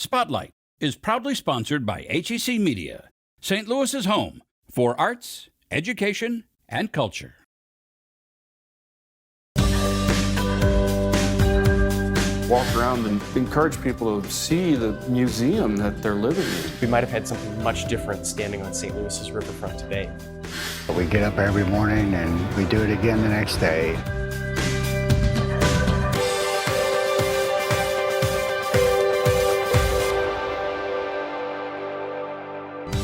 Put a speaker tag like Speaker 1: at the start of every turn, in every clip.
Speaker 1: Spotlight is proudly sponsored by HEC Media, St. Louis's home for arts, education, and culture.
Speaker 2: Walk around and encourage people to see the museum that they're living in.
Speaker 3: We might have had something much different standing on St. Louis's riverfront today.
Speaker 4: We get up every morning and we do it again the next day.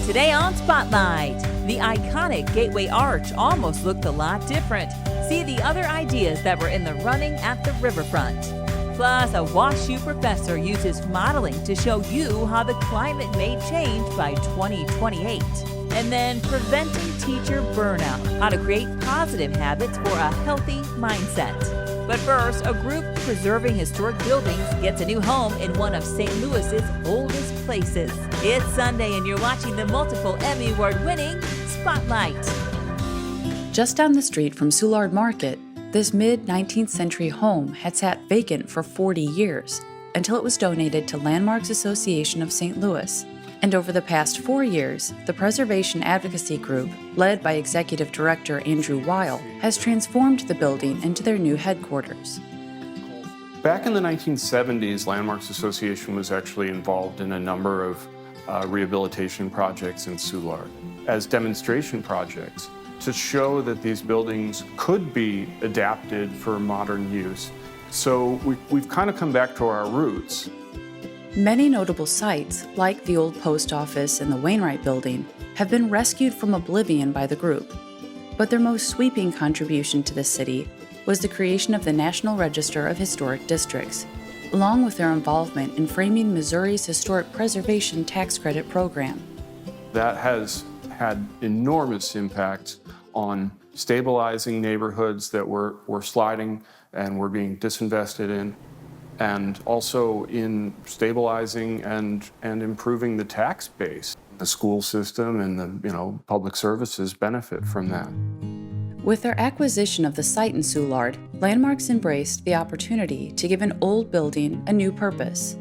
Speaker 5: Today on Spotlight, the iconic Gateway Arch almost looked a lot different. See the other ideas that were in the running at the riverfront. Plus, a WashU professor uses modeling to show you how the climate may change by 2028. And then preventing teacher burnout, how to create positive habits for a healthy mindset. But first, a group preserving historic buildings gets a new home in one of St. Louis's oldest places. It's Sunday and you're watching the multiple Emmy Award-winning Spotlight.
Speaker 6: Just down the street from Soulard Market, this mid-19th century home had sat vacant for 40 years until it was donated to Landmarks Association of St. Louis. And over the past 4 years, the Preservation Advocacy Group, led by Executive Director Andrew Weil, has transformed the building into their new headquarters.
Speaker 2: Back in the 1970s, Landmarks Association was actually involved in a number of rehabilitation projects in Soulard as demonstration projects to show that these buildings could be adapted for modern use. So we've kind of come back to our roots.
Speaker 6: Many notable sites, like the old post office and the Wainwright Building, have been rescued from oblivion by the group. But their most sweeping contribution to the city was the creation of the National Register of Historic Districts, along with their involvement in framing Missouri's Historic Preservation Tax Credit Program.
Speaker 2: That has had enormous impact on stabilizing neighborhoods that were sliding and were being disinvested in, and also in stabilizing and improving the tax base. The school system and the public services benefit from that.
Speaker 6: With their acquisition of the site in Soulard, Landmarks embraced the opportunity to give an old building a new purpose.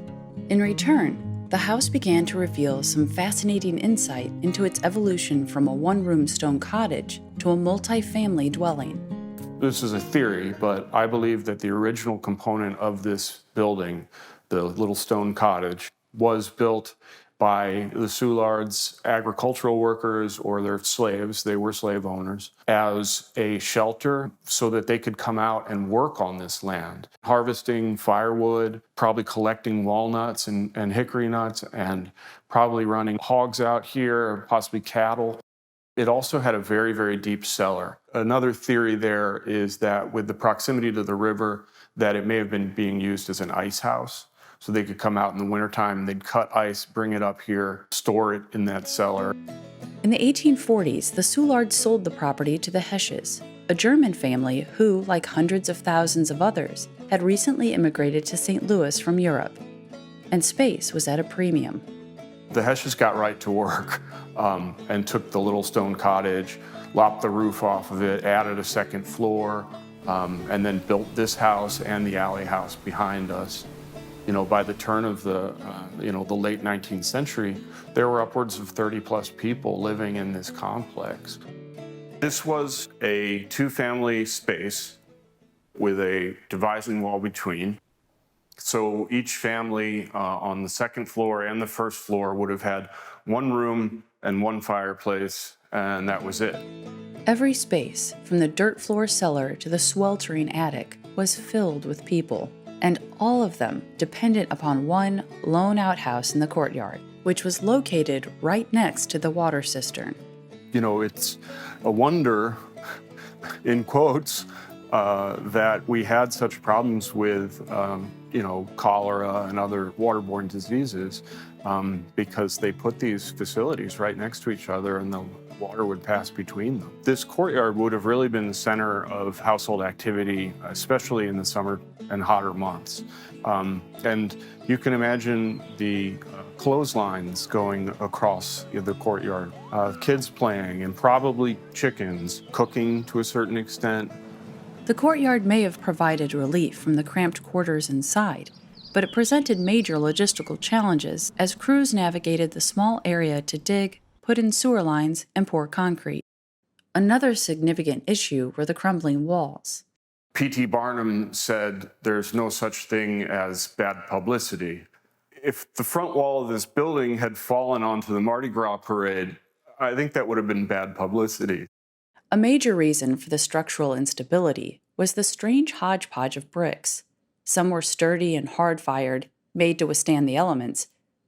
Speaker 6: In return, the house began to reveal some fascinating insight into its evolution from a one-room stone cottage to a multi-family dwelling.
Speaker 2: This is a theory, but I believe that the original component of this building, the little stone cottage, was built by the Soulard's agricultural workers or their slaves, they were slave owners, as a shelter so that they could come out and work on this land, harvesting firewood, probably collecting walnuts and hickory nuts, and probably running hogs out here, possibly cattle. It also had a very, very deep cellar. Another theory there is that with the proximity to the river, that it may have been being used as an ice house. So they could come out in the wintertime and they'd cut ice, bring it up here, store it in that cellar.
Speaker 6: In the 1840s, the Soulards sold the property to the Hesches, a German family who, like hundreds of thousands of others, had recently immigrated to St. Louis from Europe. And space was at a premium.
Speaker 2: The Hesches got right to work and took the little stone cottage, lopped the roof off of it, added a second floor, and then built this house and the alley house behind us. By the turn of the late 19th century, there were upwards of 30 plus people living in this complex. This was a two-family space with a dividing wall between. So each family on the second floor and the first floor would have had one room and one fireplace, and that was it.
Speaker 6: Every space, from the dirt floor cellar to the sweltering attic, was filled with people, and all of them dependent upon one lone outhouse in the courtyard, which was located right next to the water cistern.
Speaker 2: It's a wonder, in quotes, that we had such problems with, cholera and other waterborne diseases because they put these facilities right next to each other and the water would pass between them. This courtyard would have really been the center of household activity, especially in the summer and hotter months. And you can imagine the clotheslines going across the courtyard, kids playing, and probably chickens, cooking to a certain extent.
Speaker 6: The courtyard may have provided relief from the cramped quarters inside, but it presented major logistical challenges as crews navigated the small area to dig, put in sewer lines, and pour concrete. Another significant issue were the crumbling walls.
Speaker 2: P.T. Barnum said there's no such thing as bad publicity. If the front wall of this building had fallen onto the Mardi Gras parade, I think that would have been bad publicity.
Speaker 6: A major reason for the structural instability was the strange hodgepodge of bricks. Some were sturdy and hard-fired, made to withstand the elements,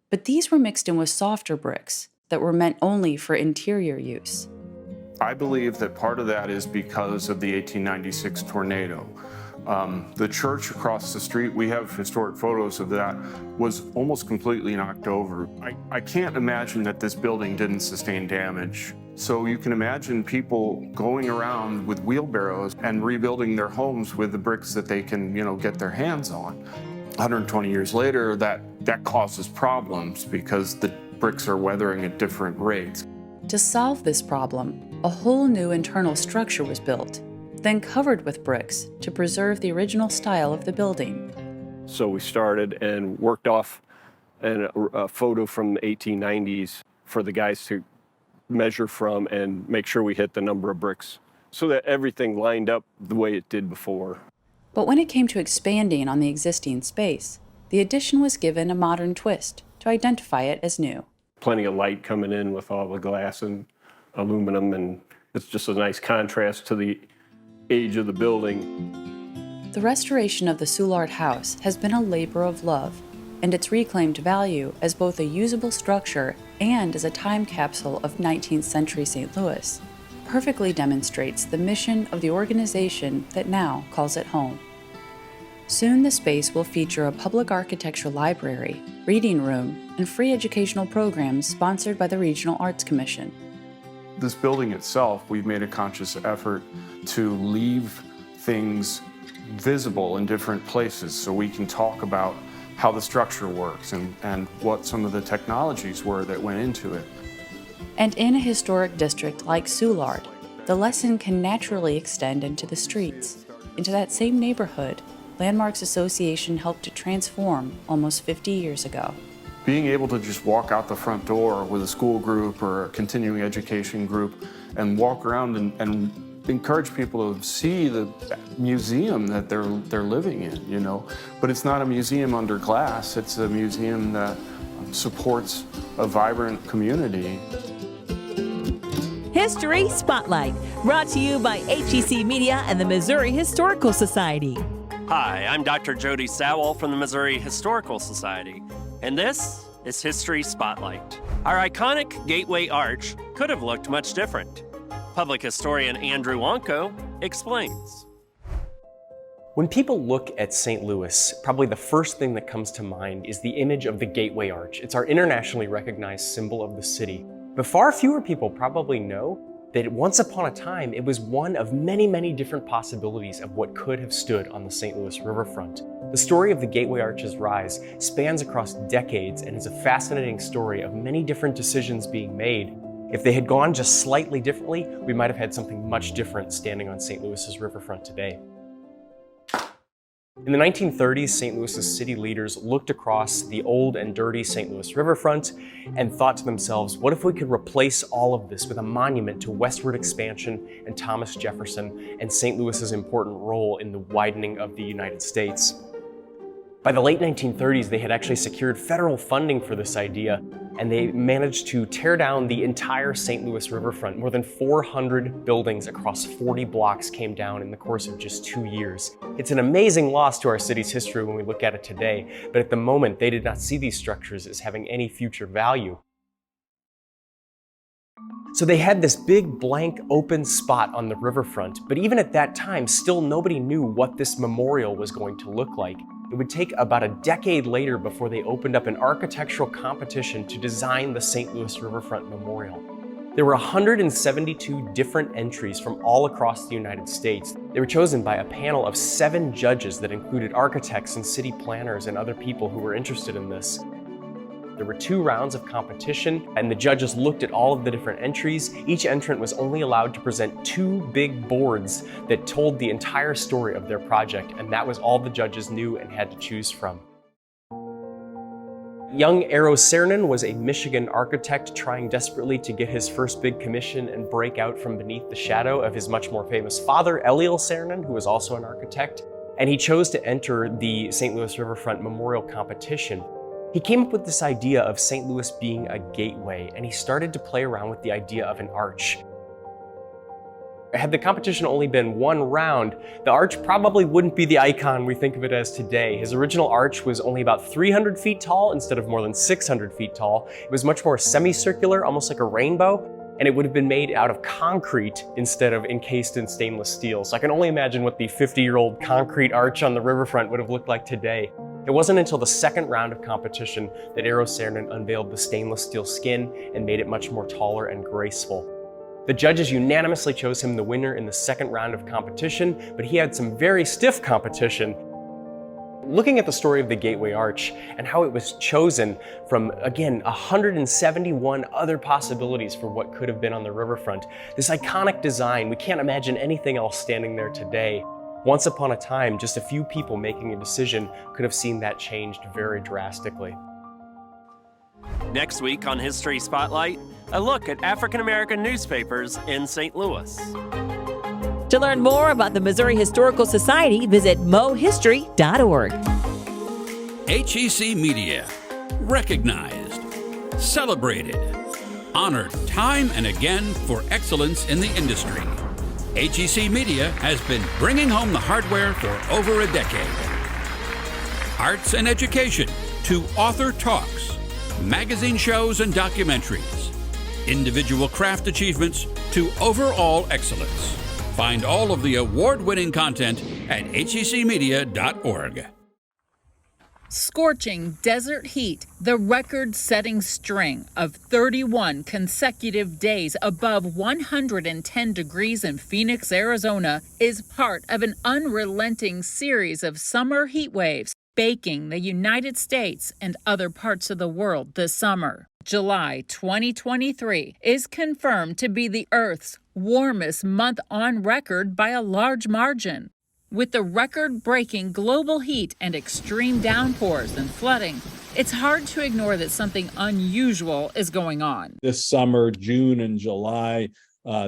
Speaker 6: but these were mixed in with softer bricks that were meant only for interior use.
Speaker 2: I believe that part of that is because of the 1896 tornado. The church across the street, we have historic photos of that, was almost completely knocked over. I can't imagine that this building didn't sustain damage. So you can imagine people going around with wheelbarrows and rebuilding their homes with the bricks that they can, get their hands on. 120 years later, that causes problems because the bricks are weathering at different rates.
Speaker 6: To solve this problem, a whole new internal structure was built, then covered with bricks to preserve the original style of the building.
Speaker 7: So we started and worked off a photo from the 1890s for the guys to measure from and make sure we hit the number of bricks so that everything lined up the way it did before.
Speaker 6: But when it came to expanding on the existing space, the addition was given a modern twist to identify it as new.
Speaker 7: Plenty of light coming in with all the glass and aluminum, and it's just a nice contrast to the age of the building.
Speaker 6: The restoration of the Soulard House has been a labor of love, and its reclaimed value as both a usable structure and as a time capsule of 19th century St. Louis perfectly demonstrates the mission of the organization that now calls it home. Soon the space will feature a public architecture library, reading room, and free educational programs sponsored by the Regional Arts Commission.
Speaker 2: This building itself, we've made a conscious effort to leave things visible in different places so we can talk about how the structure works and what some of the technologies were that went into it.
Speaker 6: And in a historic district like Soulard, the lesson can naturally extend into the streets, into that same neighborhood Landmarks Association helped to transform almost 50 years ago.
Speaker 2: Being able to just walk out the front door with a school group or a continuing education group and walk around and encourage people to see the museum that they're living in, But it's not a museum under glass, it's a museum that supports a vibrant community.
Speaker 5: History Spotlight, brought to you by HEC Media and the Missouri Historical Society.
Speaker 3: Hi, I'm Dr. Jody Sowell from the Missouri Historical Society, and this is History Spotlight. Our iconic Gateway Arch could have looked much different. Public historian Andrew Wonko explains. When people look at St. Louis, probably the first thing that comes to mind is the image of the Gateway Arch. It's our internationally recognized symbol of the city. But far fewer people probably know that once upon a time, it was one of many, many different possibilities of what could have stood on the St. Louis riverfront. The story of the Gateway Arch's rise spans across decades and is a fascinating story of many different decisions being made. If they had gone just slightly differently, we might have had something much different standing on St. Louis's riverfront today. In the 1930s, St. Louis's city leaders looked across the old and dirty St. Louis riverfront and thought to themselves, what if we could replace all of this with a monument to westward expansion and Thomas Jefferson and St. Louis's important role in the widening of the United States? By the late 1930s, they had actually secured federal funding for this idea, and they managed to tear down the entire St. Louis riverfront. More than 400 buildings across 40 blocks came down in the course of just 2 years. It's an amazing loss to our city's history when we look at it today, but at the moment, they did not see these structures as having any future value. So they had this big blank open spot on the riverfront, but even at that time, still nobody knew what this memorial was going to look like. It would take about a decade later before they opened up an architectural competition to design the St. Louis Riverfront Memorial. There were 172 different entries from all across the United States. They were chosen by a panel of 7 judges that included architects and city planners and other people who were interested in this. There were 2 rounds of competition, and the judges looked at all of the different entries. Each entrant was only allowed to present 2 big boards that told the entire story of their project, and that was all the judges knew and had to choose from. Young Eero Saarinen was a Michigan architect trying desperately to get his first big commission and break out from beneath the shadow of his much more famous father, Eliel Saarinen, who was also an architect. And he chose to enter the St. Louis Riverfront Memorial Competition. He came up with this idea of St. Louis being a gateway, and he started to play around with the idea of an arch. Had the competition only been one round, the arch probably wouldn't be the icon we think of it as today. His original arch was only about 300 feet tall instead of more than 600 feet tall. It was much more semicircular, almost like a rainbow, and it would have been made out of concrete instead of encased in stainless steel. So I can only imagine what the 50-year-old concrete arch on the riverfront would have looked like today. It wasn't until the second round of competition that Eero Saarinen unveiled the stainless steel skin and made it much more taller and graceful. The judges unanimously chose him the winner in the second round of competition, but he had some very stiff competition. Looking at the story of the Gateway Arch and how it was chosen from, again, 171 other possibilities for what could have been on the riverfront, this iconic design, we can't imagine anything else standing there today. Once upon a time, just a few people making a decision could have seen that changed very drastically. Next week on History Spotlight, a look at African American newspapers in St. Louis.
Speaker 5: To learn more about the Missouri Historical Society, visit mohistory.org.
Speaker 1: HEC Media. Recognized, celebrated, honored time and again for excellence in the industry. HEC Media has been bringing home the hardware for over a decade. Arts and education to author talks, magazine shows and documentaries, individual craft achievements to overall excellence. Find all of the award-winning content at hecmedia.org.
Speaker 8: Scorching desert heat, the record-setting string of 31 consecutive days above 110 degrees in Phoenix, Arizona, is part of an unrelenting series of summer heat waves baking the United States and other parts of the world this summer. July 2023 is confirmed to be the Earth's warmest month on record by a large margin. With the record-breaking global heat and extreme downpours and flooding, it's hard to ignore that something unusual is going on.
Speaker 9: This summer, June and July,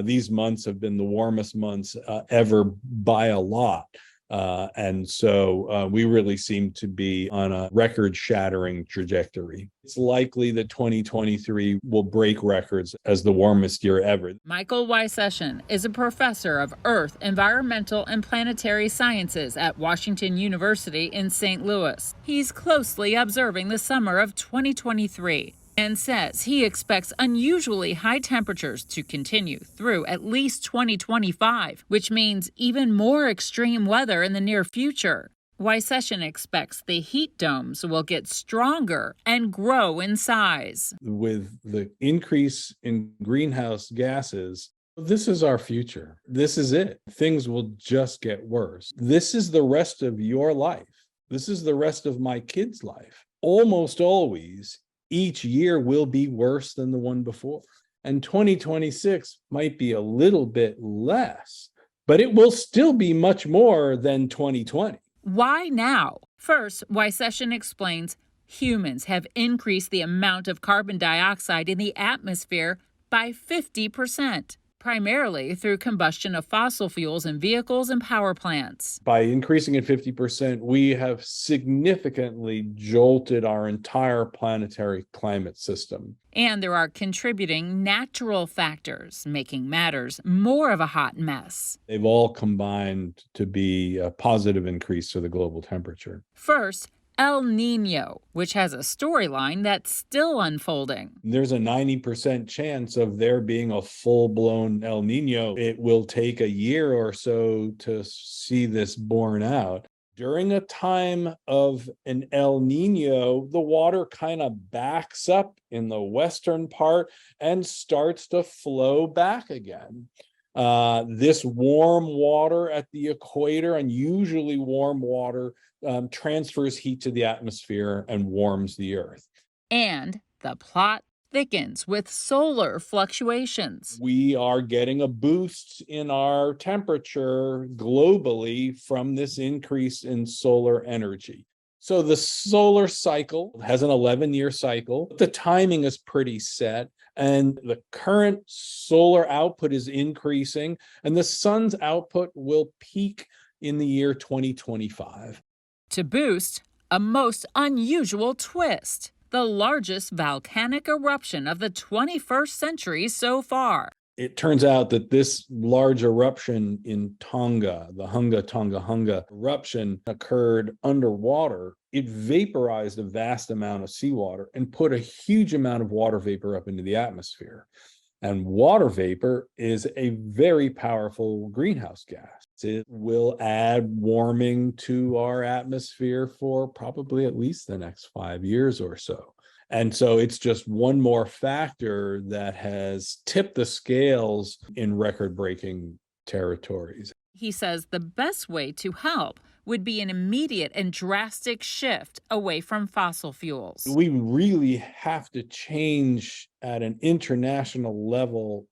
Speaker 9: these months have been the warmest months ever by a lot. And so we really seem to be on a record-shattering trajectory. It's likely that 2023 will break records as the warmest year ever.
Speaker 8: Michael Wysession is a professor of Earth, Environmental, and Planetary Sciences at Washington University in St. Louis. He's closely observing the summer of 2023 and says he expects unusually high temperatures to continue through at least 2025, which means even more extreme weather in the near future. Wysession expects the heat domes will get stronger and grow in size.
Speaker 9: With the increase in greenhouse gases, this is our future. This is it. Things will just get worse. This is the rest of your life. This is the rest of my kids' life. Almost always, each year will be worse than the one before. And 2026 might be a little bit less, but it will still be much more than 2020.
Speaker 8: Why now? First, Wysession explains humans have increased the amount of carbon dioxide in the atmosphere by 50%, primarily through combustion of fossil fuels in vehicles and power plants.
Speaker 9: By increasing it 50%, we have significantly jolted our entire planetary climate system.
Speaker 8: And there are contributing natural factors, making matters more of a hot mess.
Speaker 9: They've all combined to be a positive increase to the global temperature.
Speaker 8: First, El Nino, which has a storyline that's still unfolding.
Speaker 9: There's a 90% chance of there being a full-blown El Nino. It will take a year or so to see this borne out. During a time of an El Nino, the water kind of backs up in the western part and starts to flow back again. This warm water at the equator, unusually warm water, transfers heat to the atmosphere and warms the Earth.
Speaker 8: And the plot thickens with solar fluctuations.
Speaker 9: We are getting a boost in our temperature globally from this increase in solar energy. So the solar cycle has an 11-year cycle. The timing is pretty set, and the current solar output is increasing, and the sun's output will peak in the year 2025.
Speaker 8: To boost, a most unusual twist. The largest volcanic eruption of the 21st century so far.
Speaker 9: It turns out that this large eruption in Tonga, the Hunga eruption, occurred underwater. It vaporized a vast amount of seawater and put a huge amount of water vapor up into the atmosphere. And water vapor is a very powerful greenhouse gas. It will add warming to our atmosphere for probably at least the next 5 years or so. And so it's just one more factor that has tipped the scales in record-breaking territories.
Speaker 8: He says the best way to help would be an immediate and drastic shift away from fossil fuels.
Speaker 9: We really have to change at an international level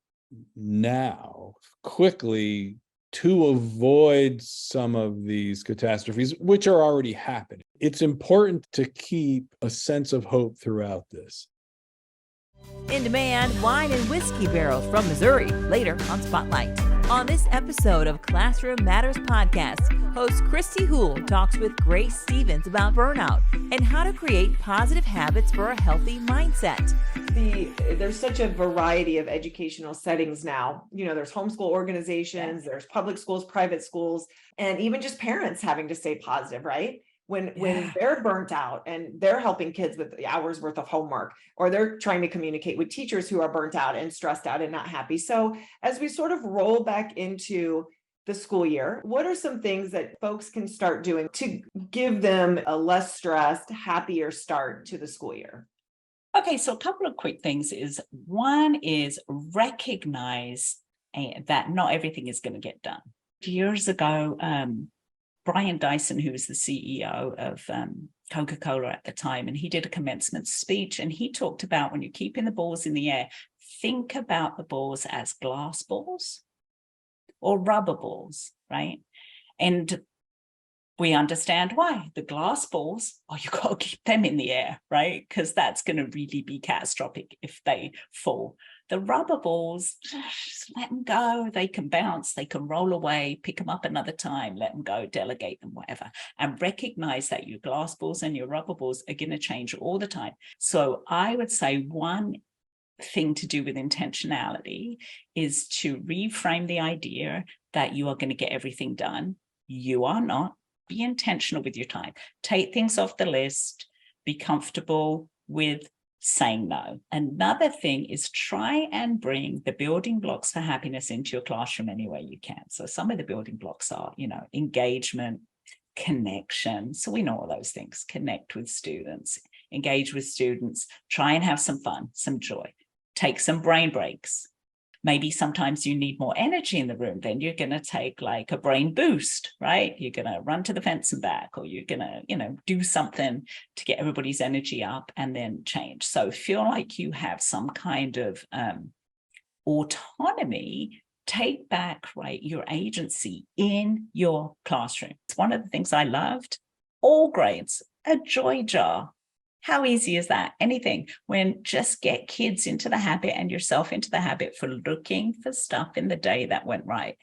Speaker 9: now, quickly, to avoid some of these catastrophes, which are already happening. It's important to keep a sense of hope throughout this.
Speaker 5: In demand, wine and whiskey barrels from Missouri, later on Spotlight. On this episode of Classroom Matters Podcast, host Christy Houle talks with Grace Stevens about burnout and how to create positive habits for a healthy mindset.
Speaker 10: There's such a variety of educational settings now. There's homeschool organizations, there's public schools, private schools, and even just parents having to stay positive, right? When they're burnt out and they're helping kids with hours worth of homework, or they're trying to communicate with teachers who are burnt out and stressed out and not happy. So as we sort of roll back into the school year, what are some things that folks can start doing to give them a less stressed, happier start to the school year?
Speaker 11: Okay, so a couple of quick things is, one is recognize that not everything is going to get done. Years ago, Brian Dyson, who was the CEO of Coca-Cola at the time, and he did a commencement speech, and he talked about when you're keeping the balls in the air, think about the balls as glass balls or rubber balls, right? And we understand why. The glass balls, you got to keep them in the air, right? Because that's going to really be catastrophic if they fall. The rubber balls, just let them go. They can bounce, they can roll away, pick them up another time, let them go, delegate them, whatever. And recognize that your glass balls and your rubber balls are going to change all the time. So I would say one thing to do with intentionality is to reframe the idea that you are going to get everything done. You are not. Be intentional with your time. Take things off the list. Be comfortable with saying no. Another thing is try and bring the building blocks for happiness into your classroom any way you can. So some of the building blocks are, engagement, connection. So we know all those things. Connect with students, engage with students, try and have some fun, some joy. Take some brain breaks. Maybe sometimes you need more energy in the room, then you're going to take like a brain boost, right? You're going to run to the fence and back, or you're going to, do something to get everybody's energy up and then change. So feel like you have some kind of autonomy. Take back, right, your agency in your classroom. It's one of the things I loved. All grades, a joy jar. How easy is that? Anything. When just get kids into the habit and yourself into the habit for looking for stuff in the day that went right.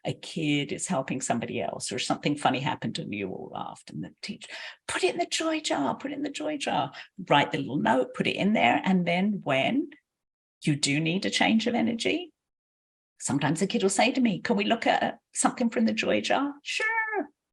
Speaker 11: A kid is helping somebody else, or something funny happened and you all laughed, and the teacher, put it in the joy jar, put it in the joy jar, write the little note, put it in there. And then when you do need a change of energy, sometimes a kid will say to me, can we look at something from the joy jar? Sure,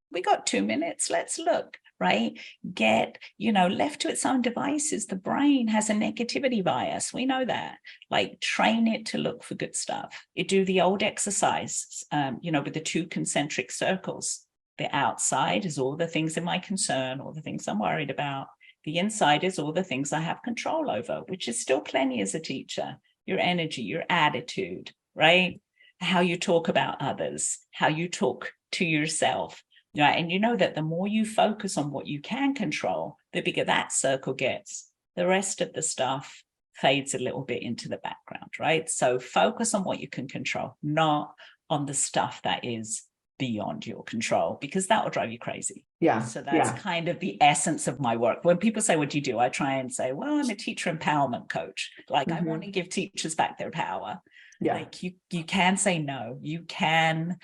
Speaker 11: we got 2 minutes, let's look. Right? Get, left to its own devices. The brain has a negativity bias. We know that. Like, train it to look for good stuff. You do the old exercise, with the 2 concentric circles. The outside is all the things in my concern, all the things I'm worried about. The inside is all the things I have control over, which is still plenty as a teacher. Your energy, your attitude, right? How you talk about others, how you talk to yourself. And you know that the more you focus on what you can control, the bigger that circle gets. The rest of the stuff fades a little bit into the background, right? So focus on what you can control, not on the stuff that is beyond your control, because that will drive you crazy.
Speaker 10: Yeah.
Speaker 11: So that's kind of the essence of my work. When people say, what do you do? I try and say, well, I'm a teacher empowerment coach. Like I want to give teachers back their power.
Speaker 10: Yeah.
Speaker 11: Like you can say no. You can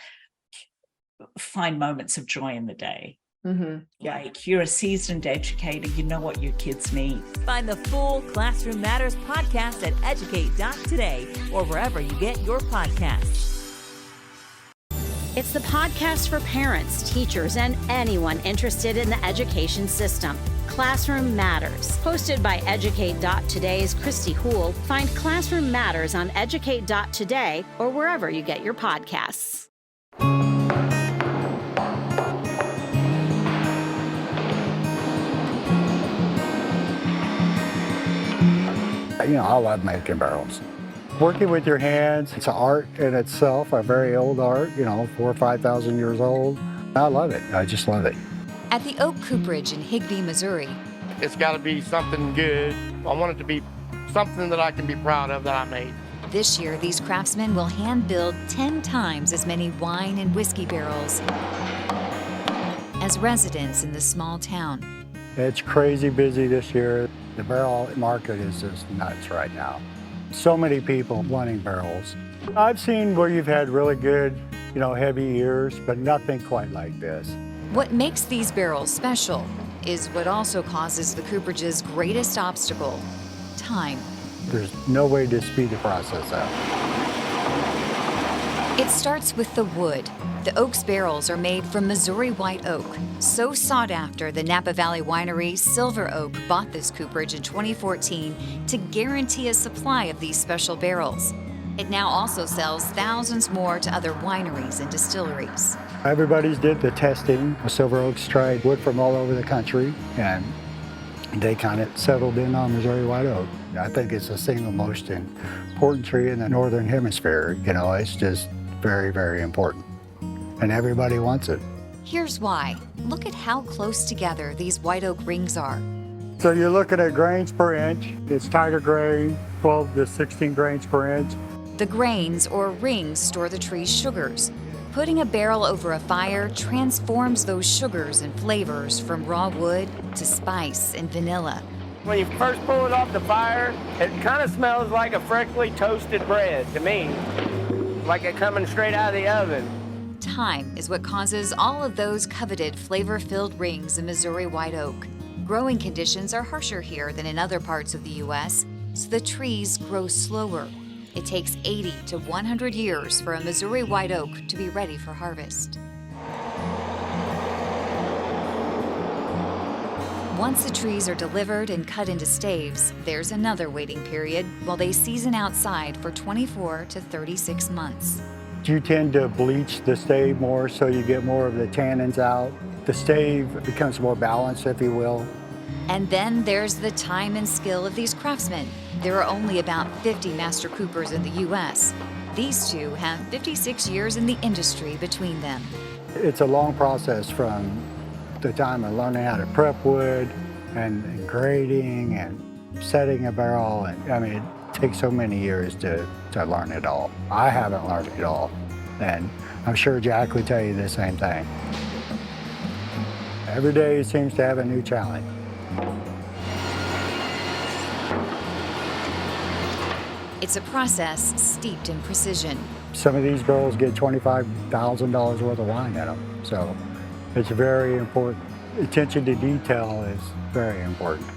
Speaker 11: find moments of joy in the day. Like you're a seasoned educator, you know what your kids need.
Speaker 5: Find the full Classroom Matters podcast at educate.today or wherever you get your podcasts.
Speaker 12: It's the podcast for parents, teachers, and anyone interested in the education system. Classroom Matters. Hosted by educate.today's Christy Houle. Find Classroom Matters on educate.today or wherever you get your podcasts.
Speaker 4: You know, I love making barrels. Working with your hands, it's an art in itself, a very old art, you know, 4,000 or 5,000 years old. I love it. I just love it.
Speaker 5: At the Oak Cooperage in Higbee, Missouri.
Speaker 13: It's got to be something good. I want it to be something that I can be proud of that I made.
Speaker 5: This year, these craftsmen will hand build 10 times as many wine and whiskey barrels as residents in the small town.
Speaker 4: It's crazy busy this year. The barrel market is just nuts right now. So many people wanting barrels. I've seen where you've had really good, you know, heavy years, but nothing quite like this.
Speaker 5: What makes these barrels special is what also causes the Cooperage's greatest obstacle: time.
Speaker 4: There's no way to speed the process up.
Speaker 5: It starts with the wood. The oak's barrels are made from Missouri white oak. So sought after, the Napa Valley winery Silver Oak bought this cooperage in 2014 to guarantee a supply of these special barrels. It now also sells thousands more to other wineries and distilleries.
Speaker 4: Everybody's did the testing. Silver Oaks tried wood from all over the country, and they kind of settled in on Missouri white oak. I think it's the single most important tree in the Northern Hemisphere. You know, it's just very, very important. And everybody wants it.
Speaker 5: Here's why. Look at how close together these white oak rings are.
Speaker 4: So you're looking at grains per inch. It's tighter grain, 12 to 16 grains per inch.
Speaker 5: The grains or rings store the tree's sugars. Putting a barrel over a fire transforms those sugars and flavors from raw wood to spice and vanilla.
Speaker 13: When you first pull it off the fire, it kind of smells like a freshly toasted bread to me, like it coming straight out of the oven.
Speaker 5: Time is what causes all of those coveted flavor-filled rings in Missouri white oak. Growing conditions are harsher here than in other parts of the U.S., so the trees grow slower. It takes 80 to 100 years for a Missouri white oak to be ready for harvest. Once the trees are delivered and cut into staves, there's another waiting period while they season outside for 24 to 36 months.
Speaker 4: You tend to bleach the stave more so you get more of the tannins out. The stave becomes more balanced, if you will.
Speaker 5: And then there's the time and skill of these craftsmen. There are only about 50 master coopers in the U.S. These two have 56 years in the industry between them.
Speaker 4: It's a long process from the time of learning how to prep wood and grading and setting a barrel. And I mean, it takes so many years to learn it all. I haven't learned it all, and I'm sure Jack would tell you the same thing. Every day seems to have a new challenge.
Speaker 5: It's a process steeped in precision.
Speaker 4: Some of these barrels get $25,000 worth of wine in them, so it's very important. Attention to detail is very important.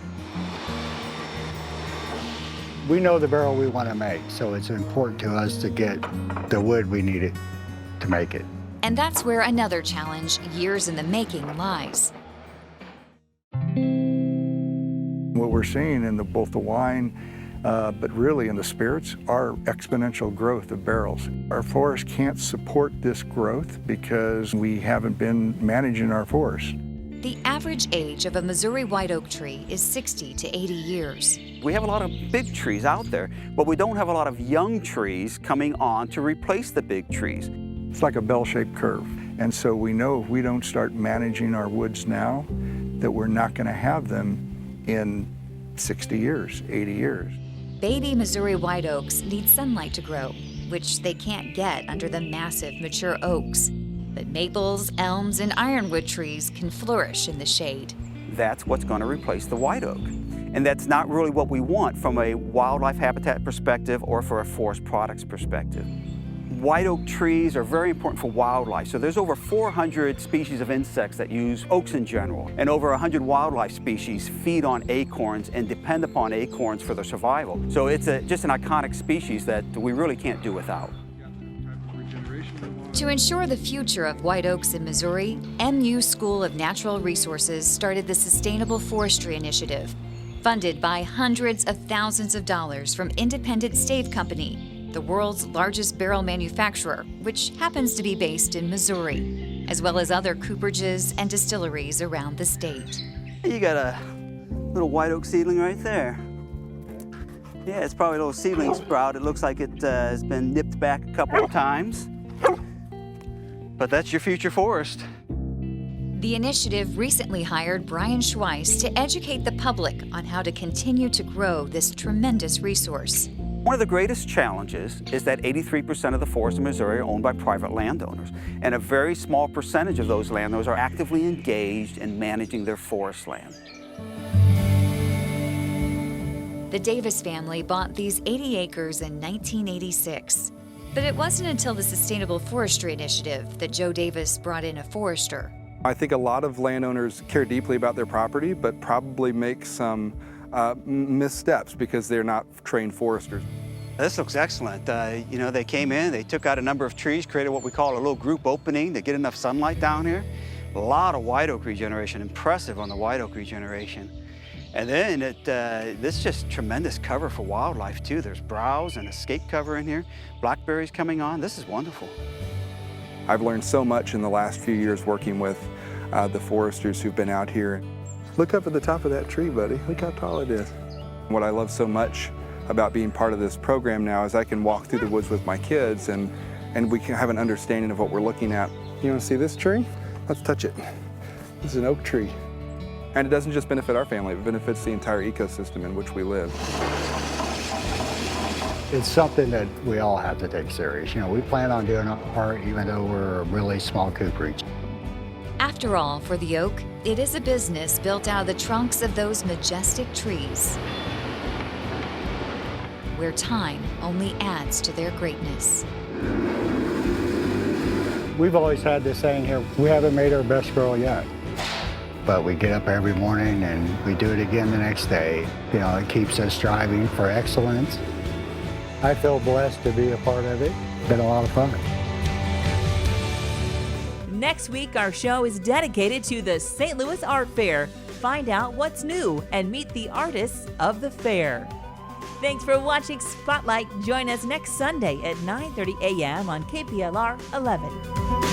Speaker 4: We know the barrel we want to make, so it's important to us to get the wood we needed to make it.
Speaker 5: And that's where another challenge, years in the making, lies.
Speaker 14: What we're seeing in both the wine, but really in the spirits, are exponential growth of barrels. Our forest can't support this growth because we haven't been managing our forest.
Speaker 5: The average age of a Missouri white oak tree is 60 to 80 years.
Speaker 15: We have a lot of big trees out there, but we don't have a lot of young trees coming on to replace the big trees.
Speaker 14: It's like a bell-shaped curve. And so we know if we don't start managing our woods now, that we're not going to have them in 60 years, 80 years.
Speaker 5: Baby Missouri white oaks need sunlight to grow, which they can't get under the massive mature oaks.
Speaker 16: But maples, elms, and ironwood trees can flourish in the shade.
Speaker 15: That's what's going to replace the white oak. And that's not really what we want from a wildlife habitat perspective or for a forest products perspective. White oak trees are very important for wildlife. So there's over 400 species of insects that use oaks in general, and over 100 wildlife species feed on acorns and depend upon acorns for their survival. So it's just an iconic species that we really can't do without.
Speaker 16: To ensure the future of white oaks in Missouri, MU School of Natural Resources started the Sustainable Forestry Initiative, funded by hundreds of thousands of dollars from Independent Stave Company, the world's largest barrel manufacturer, which happens to be based in Missouri, as well as other cooperages and distilleries around the state.
Speaker 15: You got a little white oak seedling right there. Yeah, it's probably a little seedling sprout. It looks like it has been nipped back a couple of times. But that's your future forest.
Speaker 16: The initiative recently hired Brian Schweiss to educate the public on how to continue to grow this tremendous resource.
Speaker 15: One of the greatest challenges is that 83% of the forests in Missouri are owned by private landowners, and a very small percentage of those landowners are actively engaged in managing their forest land.
Speaker 16: The Davis family bought these 80 acres in 1986. But it wasn't until the Sustainable Forestry Initiative that Joe Davis brought in a forester.
Speaker 17: I think a lot of landowners care deeply about their property, but probably make some missteps because they're not trained foresters.
Speaker 15: This looks excellent. You know, they came in, they took out a number of trees, created what we call a little group opening to get enough sunlight down here. A lot of white oak regeneration, impressive on the white oak regeneration. And then this is just tremendous cover for wildlife too. There's browse and escape cover in here. Blackberries coming on. This is wonderful.
Speaker 17: I've learned so much in the last few years working with the foresters who've been out here. Look up at the top of that tree, buddy. Look how tall it is. What I love so much about being part of this program now is I can walk through the woods with my kids and we can have an understanding of what we're looking at. You want to see this tree? Let's touch it. This is an oak tree. And it doesn't just benefit our family, it benefits the entire ecosystem in which we live.
Speaker 4: It's something that we all have to take serious. You know, we plan on doing our part even though we're a really small cooperage.
Speaker 16: After all, for the oak, it is a business built out of the trunks of those majestic trees, where time only adds to their greatness.
Speaker 4: We've always had this saying here, we haven't made our best girl yet. But we get up every morning and we do it again the next day. You know, it keeps us striving for excellence. I feel blessed to be a part of it. It's been a lot of fun.
Speaker 5: Next week, our show is dedicated to the St. Louis Art Fair. Find out what's new and meet the artists of the fair. Thanks for watching Spotlight. Join us next Sunday at 9:30 a.m. on KPLR 11.